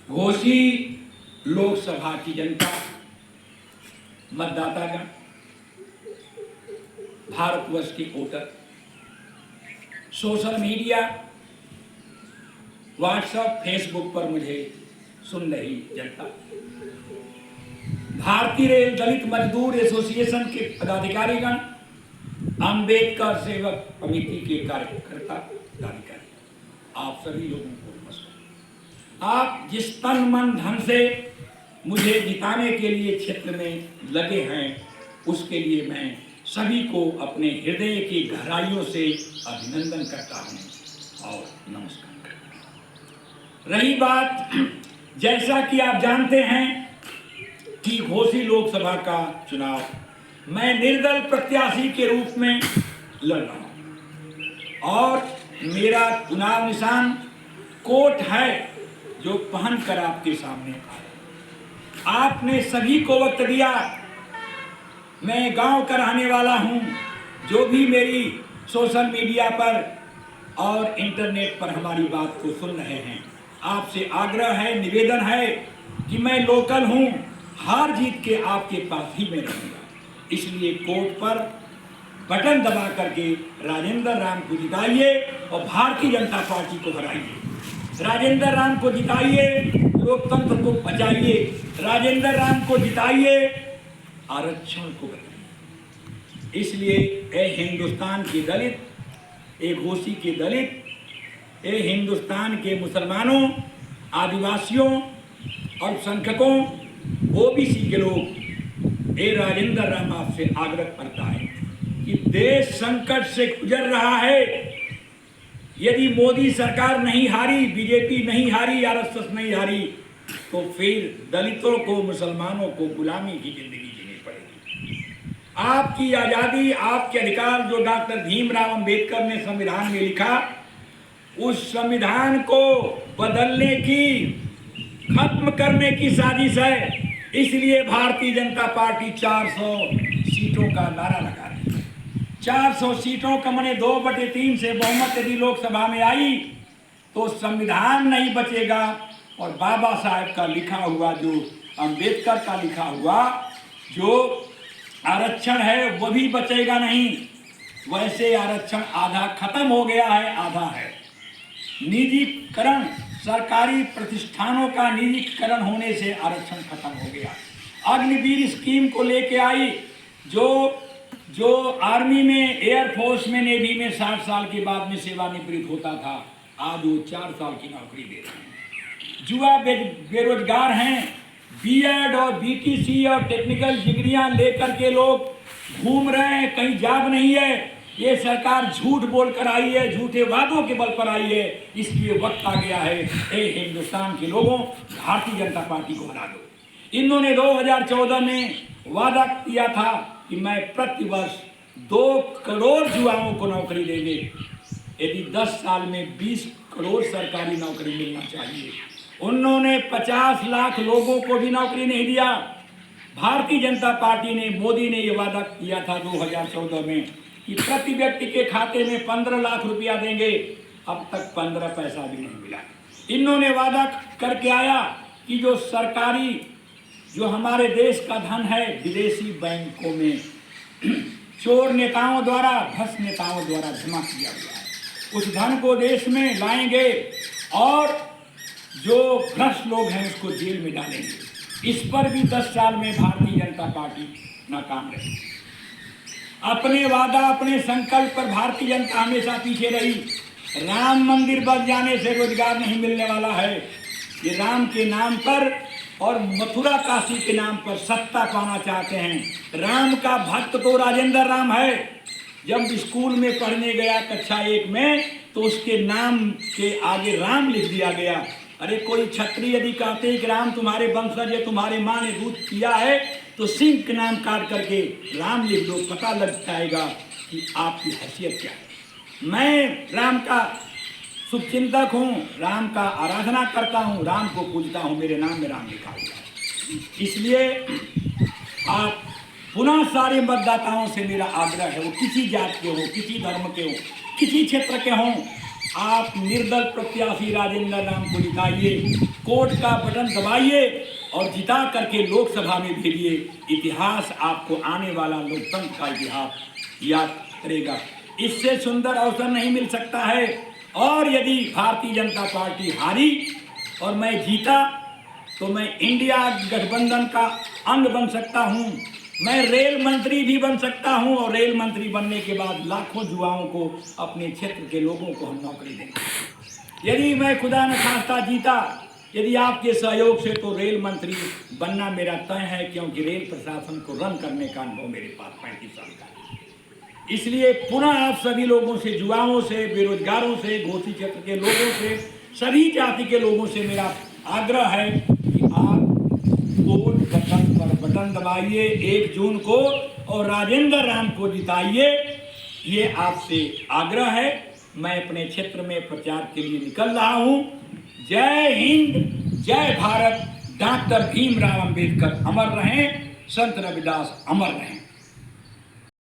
घोसी लोकसभा की जनता, मतदातागण, भारतवर्ष के voter, social media, WhatsApp, Facebook पर मुझे सुन रही जनता, भारतीय रेल दलित मजदूर एसोसिएशन के पदाधिकारीगण, अंबेडकर सेवक समिति के कार्यकर्ता पदाधिकारी, आप सभी लोगों को नमस्कार। आप जिस तन मन धन से मुझे जिताने के लिए क्षेत्र में लगे हैं, उसके लिए मैं सभी को अपने हृदय की गहराइयों से अभिनंदन करता हूं और नमस्कार करता हूं। रही बात, जैसा कि आप जानते हैं कि घोसी लोकसभा का चुनाव मैं निर्दल प्रत्याशी के रूप में लड़ रहा हूं और मेरा चुनाव निशान कोट है, जो पहनकर आपके सामने आया। आपने सभी को वक्त दिया। मैं गांव का रहने वाला हूं। जो भी मेरी सोशल मीडिया पर और इंटरनेट पर हमारी बात को सुन रहे हैं, आपसे आग्रह है, निवेदन है कि मैं लोकल हूं, हार जीत के आपके पास ही मैं रहूंगा। इसलिए कोर्ट पर बटन दबा करके राजेंद्र राम को जिताइए और भारतीय जनता पार्टी को हराइए। राजेंद्र राम को जिताइए, लोकतंत्र को बचाइए। राजेंद्र राम को जिताइए, आरक्षण को बचाइए। इसलिए ए हिंदुस्तान के दलित, ए घोसी के दलित, ए हिंदुस्तान के मुसलमानों, आदिवासियों, अल्पसंख्यकों, ओबीसी के लोग, ए राजेंद्र राम आपसे आग्रह करता है कि देश संकट से गुजर रहा है। यदि मोदी सरकार नहीं हारी, बीजेपी नहीं हारी, आरएसएस नहीं हारी, तो फिर दलितों को, मुसलमानों को गुलामी की जिंदगी जीनी पड़ेगी। आपकी आजादी, आपके अधिकार जो डॉक्टर भीमराव अंबेडकर ने संविधान में लिखा, उस संविधान को बदलने की, खत्म करने की साजिश है। इसलिए भारतीय जनता पार्टी 400 सीटों का नारा लगा रही है। 400 सीटों का माने 2/3 से बहुमत यदि लोकसभा में आई तो संविधान नहीं बचेगा और बाबा साहब का लिखा हुआ, जो अंबेडकर का लिखा हुआ जो आरक्षण है, वो भी बचेगा नहीं। वैसे आरक्षण आधा खत्म हो गया है, आधा है। निजीकरण, सरकारी प्रतिष्ठानों का निजीकरण होने से आरक्षण खत्म हो गया। अग्निवीर स्कीम को लेके आई, जो आर्मी में, एयरफोर्स में, नेवी में 60 साल के बाद में सेवानिवृत्त होता था, आज वो 4 साल की नौकरी दे रहे हैं। युवा बेरोजगार हैं। बीएड और बीटीसी और टेक्निकल डिग्रियां लेकर के लोग घूम रहे हैं, कहीं जॉब नहीं है। ये सरकार झूठ बोलकर आई है, झूठे वादों के बल पर आई है। इसलिए वक्त आ गया है, ए हिंदुस्तान के लोगों, भारतीय जनता पार्टी को हरा दो। इन्होंने 2014 में वादा किया था कि मैं प्रतिवर्ष 2 करोड़ युवाओं को नौकरी देंगे। यदि 10 साल में 20 करोड़ सरकारी नौकरी मिलना चाहिए। उन्होंने 50 लाख लोगों को भी नौकरी नहीं दिया। भारतीय जनता पार्टी ने, मोदी ने ये वादा किया था 2014 में कि प्रति व्यक्ति के खाते में 15 लाख रुपया देंगे। अब तक 15 पैसा भी नहीं मिला। इन्होंने वादा करके आया कि जो सरकारी, जो हमारे देश का धन है, विदेशी बैंकों में चोर नेताओं द्वारा, भ्रष्ट नेताओं द्वारा जमा किया गया है, उस धन को देश में लाएंगे और जो भ्रष्ट लोग हैं उसको जेल में डालेंगे। इस पर भी 10 साल में भारतीय जनता पार्टी नाकाम रही। अपने वादा, अपने संकल्प पर भारतीय जनता हमेशा पीछे रही। राम मंदिर बन जाने से रोजगार नहीं मिलने वाला है। ये राम के नाम पर और मथुरा काशी के नाम पर सत्ता पाना चाहते हैं। राम का भक्त तो राजेंद्र राम है। जब स्कूल में पढ़ने गया कक्षा 1 में, तो उसके नाम के आगे राम लिख दिया गया। अरे कोई क्षत्रिय यदि कहते हैं कि राम तुम्हारे वंशज है, तुम्हारे माँ ने दूध किया है, तो सिंह के नाम काट करके राम लिख दो, पता लग जाएगा कि आपकी हैसियत क्या है। मैं राम का शुभचिंतक हूँ, राम का आराधना करता हूँ, राम को पूजता हूँ, मेरे नाम में राम लिखा हुआ है। इसलिए आप पुनः सारे मतदाताओं से मेरा आग्रह है, वो किसी जात के हो, किसी धर्म के हो, किसी क्षेत्र के हों, आप निर्दल प्रत्याशी राजेंद्र राम को जिताइए, कोर्ट का बटन दबाइए और जिता करके लोकसभा में भेजिए। इतिहास आपको आने वाला लोकतंत्र का इतिहास याद करेगा। इससे सुंदर अवसर नहीं मिल सकता है। और यदि भारतीय जनता पार्टी हारी और मैं जीता तो मैं इंडिया गठबंधन का अंग बन सकता हूं, मैं रेल मंत्री भी बन सकता हूं और रेल मंत्री बनने के बाद लाखों युवाओं को, अपने क्षेत्र के लोगों को हम नौकरी देंगे। यदि मैं खुदा न खास्ता जीता, यदि आपके सहयोग से, तो रेल मंत्री बनना मेरा तय है, क्योंकि रेल प्रशासन को रन करने का अनुभव मेरे पास 35 साल का है। इसलिए पुनः आप सभी लोगों से, युवाओं से, बेरोजगारों से, घोषित क्षेत्र के लोगों से, सभी जाति के लोगों से मेरा आग्रह है कि आप वोट बटन पर बटन दबाइए 1 जून को और राजेंद्र राम को जिताइए। ये आपसे आग्रह है। मैं अपने क्षेत्र में प्रचार के लिए निकल रहा हूं। जय हिंद, जय भारत। डॉक्टर भीमराव अंबेडकर अमर रहें, संत रविदास अमर रहें।